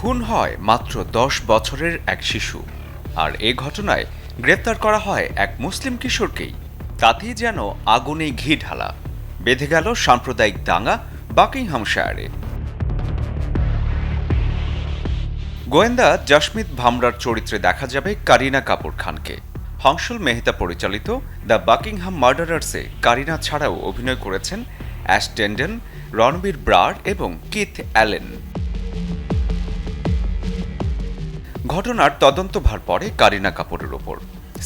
খুন হয় মাত্র ১০ বছরের এক শিশু, আর এ ঘটনায় গ্রেপ্তার করা হয় এক মুসলিম কিশোরকেই। তাতেই যেন আগুনে ঘি ঢালা, বেঁধে গেল সাম্প্রদায়িক দাঙ্গা বাকিংহামশায়ারে। গোয়েন্দা জাসমিত ভামরার চরিত্রে দেখা যাবে কারিনা কাপুর খানকে। হংসল মেহতা পরিচালিত দ্য বাকিংহাম মার্ডারার্সে কারিনা ছাড়াও অভিনয় করেছেন অ্যাশ টেন্ডন, রণবীর ব্রার এবং কিথ অ্যালেন। ঘটনার তদন্তভার পড়ে কারিনা কাপুরের ওপর।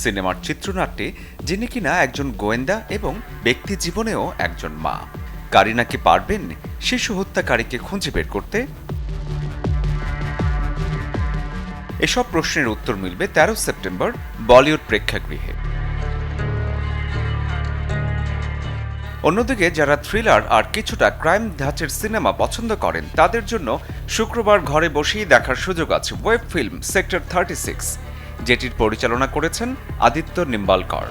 সিনেমার চিত্রনাট্যে যিনি কিনা একজন গোয়েন্দা এবং ব্যক্তি জীবনেও একজন মা, কারিনা কি পারবেন শিশু হত্যাকারীকে খুঁজে বের করতে? এসব প্রশ্নের উত্তর মিলবে ১৩ সেপ্টেম্বর বলিউড প্রেক্ষাগৃহে। অন্যদিকে যারা থ্রিলার আর কিছুটা ক্রাইম ধাঁচের সিনেমা পছন্দ করেন তাদের জন্য শুক্রবার ঘরে বসেই দেখার সুযোগ আছে ওয়েব ফিল্ম সেক্টর 36, যেটির পরিচালনা করেছেন আদিত্য নিম্বালকর।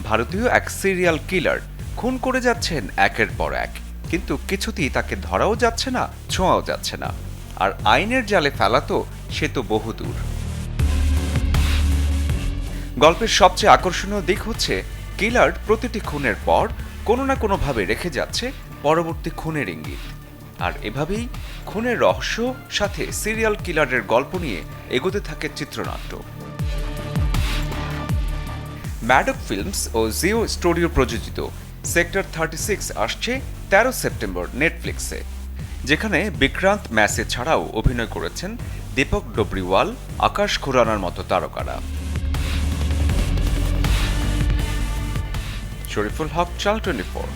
ভারতীয় এক সিরিয়াল কিলার খুন করে যাচ্ছেন একের পর এক, কিন্তু কিছুতেই তাকে ধরাও যাচ্ছে না, ছোঁয়াও যাচ্ছে না। আর আইনের জালে ফেলা তো সে তো বহুদূর। গল্পের সবচেয়ে আকর্ষণীয় দিক হচ্ছে কিলার প্রতিটি খুনের পর কোনো না কোনোভাবে রেখে যাচ্ছে পরবর্তী খুনের ইঙ্গিত। আর এভাবেই খুনের রহস্য সাথে সিরিয়াল কিলারের গল্প নিয়ে এগোতে থাকে চিত্রনাট্য। ম্যাডক ফিল্মস ও জিও স্টুডিও প্রযোজিত সেক্টর 36 আসছে ১৩ সেপ্টেম্বর নেটফ্লিক্সে, যেখানে বিক্রান্ত ম্যাসে ছাড়াও অভিনয় করেছেন দীপক ডোবরিওয়াল, আকাশ খুরানার মতো তারকারা। শরীফুল হক, চ্যানেল 24।